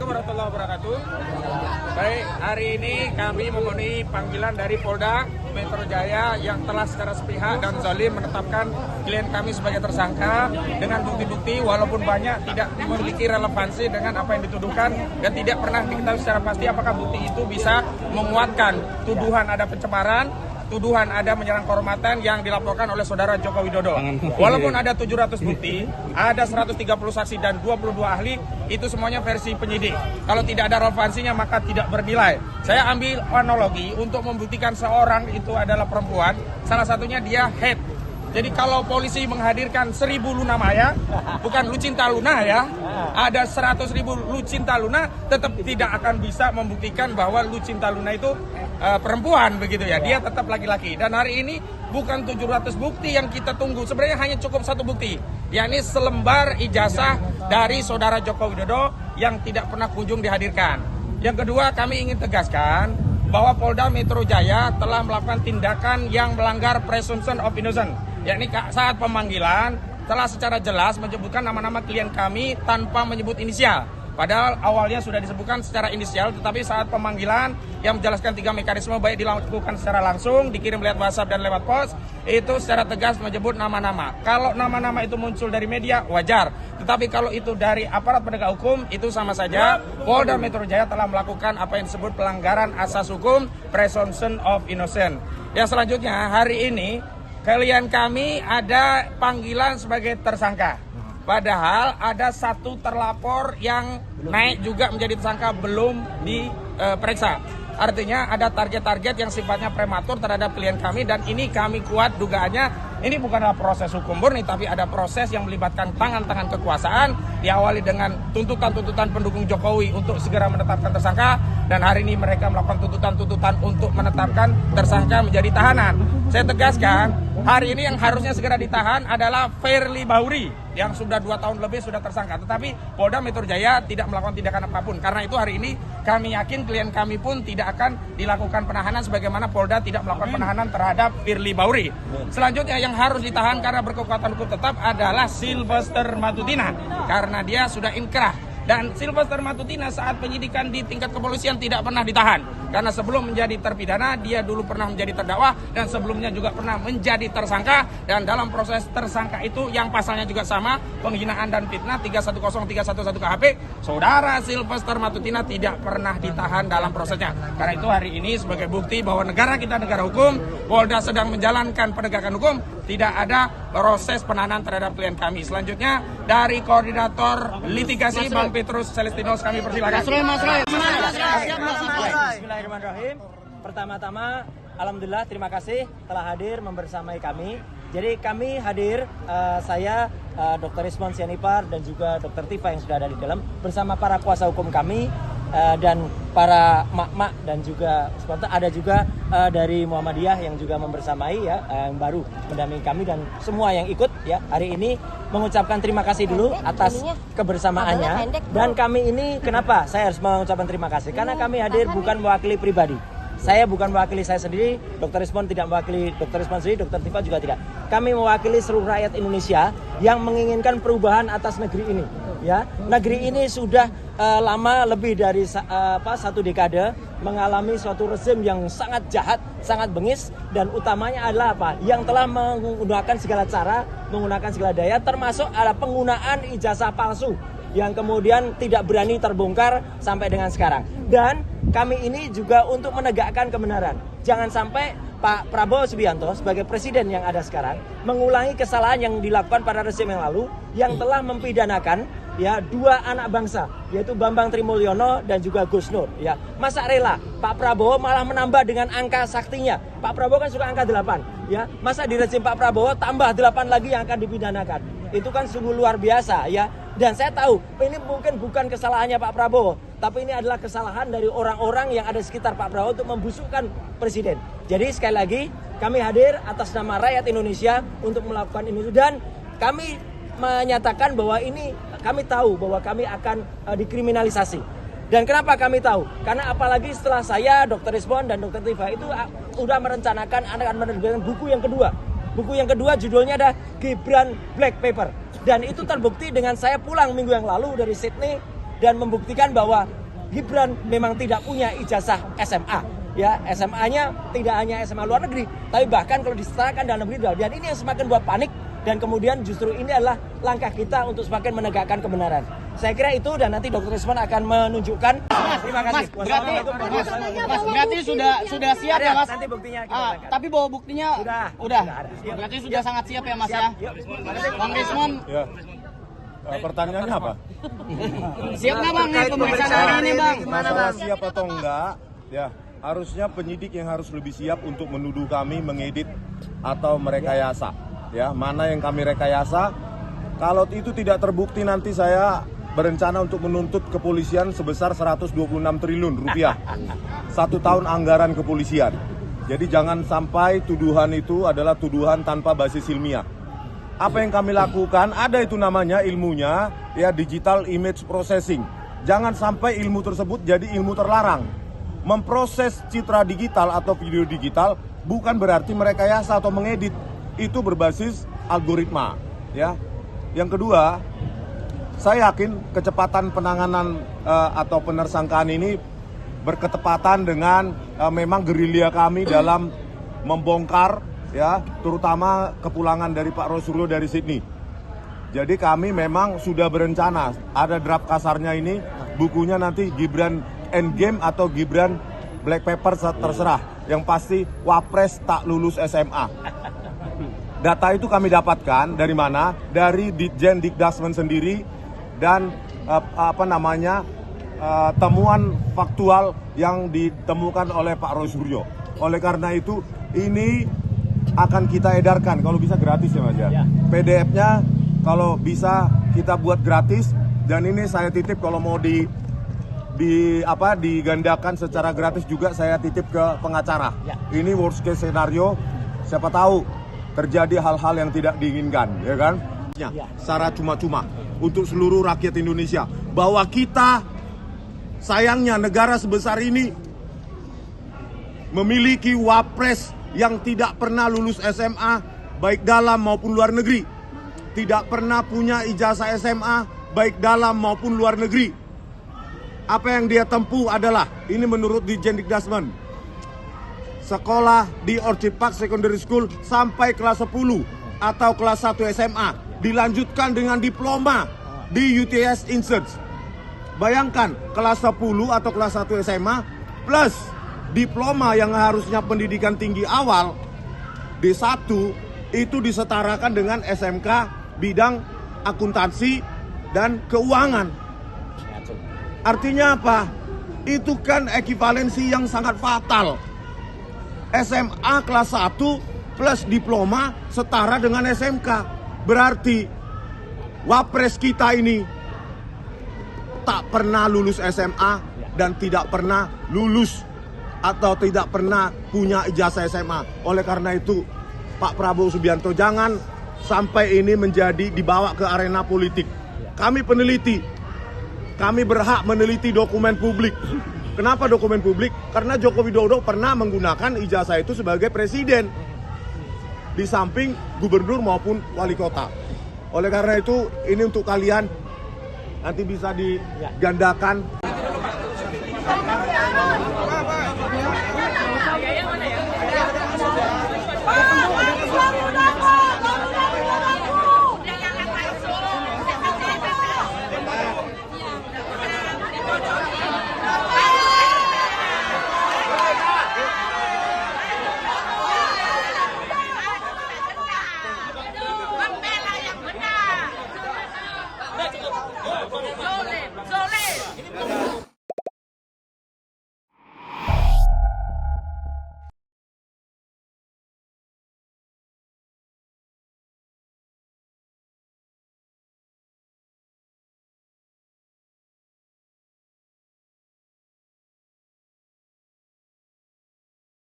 Warahmatullahi wabarakatuh. Baik, hari ini kami memenuhi panggilan dari Polda Metro Jaya yang telah secara sepihak dan zalim menetapkan klien kami sebagai tersangka dengan bukti-bukti walaupun banyak tidak memiliki relevansi dengan apa yang dituduhkan dan tidak pernah diketahui secara pasti apakah bukti itu bisa menguatkan tuduhan ada pencemaran, tuduhan ada menyerang kehormatan yang dilaporkan oleh saudara Joko Widodo. Walaupun ada 700 bukti, ada 130 saksi dan 22 ahli, itu semuanya versi penyidik. Kalau tidak ada relevansinya maka tidak bernilai. Saya ambil analogi untuk membuktikan seorang itu adalah perempuan, salah satunya dia head. Jadi kalau polisi menghadirkan 1000 Luna Maya, bukan Lucinta Luna ya, ada 100.000 Lucinta Luna, tetap tidak akan bisa membuktikan bahwa Lucinta Luna itu perempuan begitu ya, dia tetap laki-laki. Dan hari ini bukan 700 bukti yang kita tunggu, sebenarnya hanya cukup satu bukti, yakni selembar ijazah dari saudara Joko Widodo yang tidak pernah kunjung dihadirkan. Yang kedua, kami ingin tegaskan bahwa Polda Metro Jaya telah melakukan tindakan yang melanggar presumption of innocence, yakni saat pemanggilan telah secara jelas menyebutkan nama-nama klien kami tanpa menyebut inisial. Padahal awalnya sudah disebutkan secara inisial, tetapi saat pemanggilan yang menjelaskan 3 mekanisme baik dilakukan secara langsung, dikirim lewat WhatsApp dan lewat pos, itu secara tegas menyebut nama-nama. Kalau nama-nama itu muncul dari media, wajar. Tetapi kalau itu dari aparat penegak hukum, itu sama saja. Polda Metro Jaya telah melakukan apa yang disebut pelanggaran asas hukum, presumption of innocence. Yang selanjutnya, hari ini klien kami ada panggilan sebagai tersangka. Padahal ada satu terlapor yang naik juga menjadi tersangka belum diperiksa. Artinya ada target-target yang sifatnya prematur terhadap klien kami dan ini kami kuat dugaannya ini bukanlah proses hukum murni tapi ada proses yang melibatkan tangan-tangan kekuasaan diawali dengan tuntutan-tuntutan pendukung Jokowi untuk segera menetapkan tersangka dan hari ini mereka melakukan tuntutan-tuntutan untuk menetapkan tersangka menjadi tahanan. Saya tegaskan hari ini yang harusnya segera ditahan adalah Firly Bahuri yang sudah 2 tahun lebih sudah tersangka. Tetapi Polda Metro Jaya tidak melakukan tindakan apapun. Karena itu hari ini kami yakin klien kami pun tidak akan dilakukan penahanan sebagaimana Polda tidak melakukan penahanan terhadap Firly Bahuri. Selanjutnya yang harus ditahan karena berkekuatan hukum tetap adalah Sylvester Matutina. Karena dia sudah inkrah. Dan Sylvester Matutina saat penyidikan di tingkat kepolisian tidak pernah ditahan. Karena sebelum menjadi terpidana, dia dulu pernah menjadi terdakwa dan sebelumnya juga pernah menjadi tersangka. Dan dalam proses tersangka itu yang pasalnya juga sama, penghinaan dan fitnah 310311 KHP, saudara Sylvester Matutina tidak pernah ditahan dalam prosesnya. Karena itu hari ini sebagai bukti bahwa negara kita negara hukum, Polda sedang menjalankan penegakan hukum, tidak ada proses penahanan terhadap klien kami. Selanjutnya dari koordinator litigasi Bang Petrus Celestinos kami persilakan. Bismillahirrahmanirrahim. Pertama-tama, alhamdulillah terima kasih telah hadir membersamai kami. Jadi kami hadir, saya Dr. Ismon Sianipar dan juga Dr. Tifa yang sudah ada di dalam bersama para kuasa hukum kami dan para mak-mak dan juga sponsor, ada juga dari Muhammadiyah yang juga membersamai ya, yang baru mendampingi kami dan semua yang ikut ya hari ini mengucapkan terima kasih dulu atas kebersamaannya. Dan kami ini kenapa saya harus mengucapkan terima kasih? Karena kami hadir bukan mewakili pribadi. Saya bukan mewakili saya sendiri, Dr. Ismon tidak mewakili Dr. Ismon sendiri, Dr. Tifa juga tidak. Kami mewakili seluruh rakyat Indonesia yang menginginkan perubahan atas negeri ini. Ya, negeri ini sudah lama lebih dari 1 dekade mengalami suatu rezim yang sangat jahat, sangat bengis dan utamanya adalah apa? Yang telah menggunakan segala cara, menggunakan segala daya, termasuk ada penggunaan ijazah palsu yang kemudian tidak berani terbongkar sampai dengan sekarang. Dan kami ini juga untuk menegakkan kebenaran. Jangan sampai Pak Prabowo Subianto sebagai presiden yang ada sekarang mengulangi kesalahan yang dilakukan pada rezim yang lalu yang telah mempidanakan ya 2 anak bangsa yaitu Bambang Trimulyono dan juga Gus Nur ya. Masa rela Pak Prabowo malah menambah dengan angka saktinya. Pak Prabowo kan suka angka 8 ya. Masa di rezim Pak Prabowo tambah 8 lagi yang akan dipidanakan. Itu kan sungguh luar biasa ya. Dan saya tahu ini mungkin bukan kesalahannya Pak Prabowo, tapi ini adalah kesalahan dari orang-orang yang ada sekitar Pak Prabowo untuk membusukkan presiden. Jadi sekali lagi kami hadir atas nama rakyat Indonesia untuk melakukan ini dan kami menyatakan bahwa ini kami tahu bahwa kami akan dikriminalisasi. Dan kenapa kami tahu? Karena apalagi setelah saya, Dr. Ismon dan Dr. Tifa itu sudah merencanakan akan menerbitkan buku yang kedua. Buku yang kedua judulnya ada Gibran Black Paper. Dan itu terbukti dengan saya pulang minggu yang lalu dari Sydney dan membuktikan bahwa Gibran memang tidak punya ijazah SMA. Ya, SMA-nya tidak hanya SMA luar negeri, tapi bahkan kalau disetarakan dalam negeri. Dan ini yang semakin buat panik, dan kemudian justru ini adalah langkah kita untuk semakin menegakkan kebenaran. Saya kira itu, dan nanti Dr. Rismon akan menunjukkan. Terima kasih. Berarti sudah siap ya Mas? Nanti buktinya kita tapi bawa buktinya udah. Berarti sudah sangat siap ya Mas ya? Bang Rismon. Ya. Pertanyaannya apa? Siap nggak Bang nih pemeriksaan hari ini Bang? Masalah siap atau enggak? Ya. Harusnya penyidik yang harus lebih siap untuk menuduh kami mengedit atau merekayasa. Ya, mana yang kami rekayasa? Kalau itu tidak terbukti, nanti saya berencana untuk menuntut kepolisian sebesar 126 triliun rupiah. 1 tahun anggaran kepolisian. Jadi jangan sampai tuduhan itu adalah tuduhan tanpa basis ilmiah. Apa yang kami lakukan, ada itu namanya ilmunya, ya, digital image processing. Jangan sampai ilmu tersebut jadi ilmu terlarang. Memproses citra digital atau video digital bukan berarti merekayasa atau mengedit. Itu berbasis algoritma, ya. Yang kedua, saya yakin kecepatan penanganan atau penersangkaan ini berketepatan dengan memang gerilya kami dalam membongkar, ya, terutama kepulangan dari Pak Roy Suryo dari Sydney. Jadi kami memang sudah berencana, ada draft kasarnya ini, bukunya nanti Gibran Endgame atau Gibran Black Paper terserah. Yang pasti Wapres tak lulus SMA. Data itu kami dapatkan dari mana? Dari Ditjen Dikdasmen sendiri dan temuan faktual yang ditemukan oleh Pak Roy Suryo. Oleh karena itu ini akan kita edarkan kalau bisa gratis ya Mas ya. PDF-nya kalau bisa kita buat gratis, dan ini saya titip kalau mau digandakan secara gratis juga saya titip ke pengacara. Ini worst case scenario, siapa tahu terjadi hal-hal yang tidak diinginkan, ya kan? Secara cuma-cuma untuk seluruh rakyat Indonesia bahwa kita, sayangnya negara sebesar ini memiliki wapres yang tidak pernah lulus SMA baik dalam maupun luar negeri, tidak pernah punya ijazah SMA baik dalam maupun luar negeri. Apa yang dia tempuh adalah, ini menurut Ditjen Dikdasmen, sekolah di Orchid Park Secondary School sampai kelas 10 atau kelas 1 SMA, dilanjutkan dengan diploma di UTS Insert. Bayangkan, kelas 10 atau kelas 1 SMA plus diploma yang harusnya pendidikan tinggi awal D1 itu disetarakan dengan SMK bidang akuntansi dan keuangan. Artinya apa? Itu kan ekivalensi yang sangat fatal. SMA kelas 1 plus diploma setara dengan SMK. Berarti wapres kita ini tak pernah lulus SMA dan tidak pernah lulus atau tidak pernah punya ijazah SMA. Oleh karena itu, Pak Prabowo Subianto, jangan sampai ini menjadi dibawa ke arena politik. Kami peneliti. Kami berhak meneliti dokumen publik. Kenapa dokumen publik? Karena Joko Widodo pernah menggunakan ijazah itu sebagai presiden, di samping gubernur maupun wali kota. Oleh karena itu, ini untuk kalian, nanti bisa digandakan.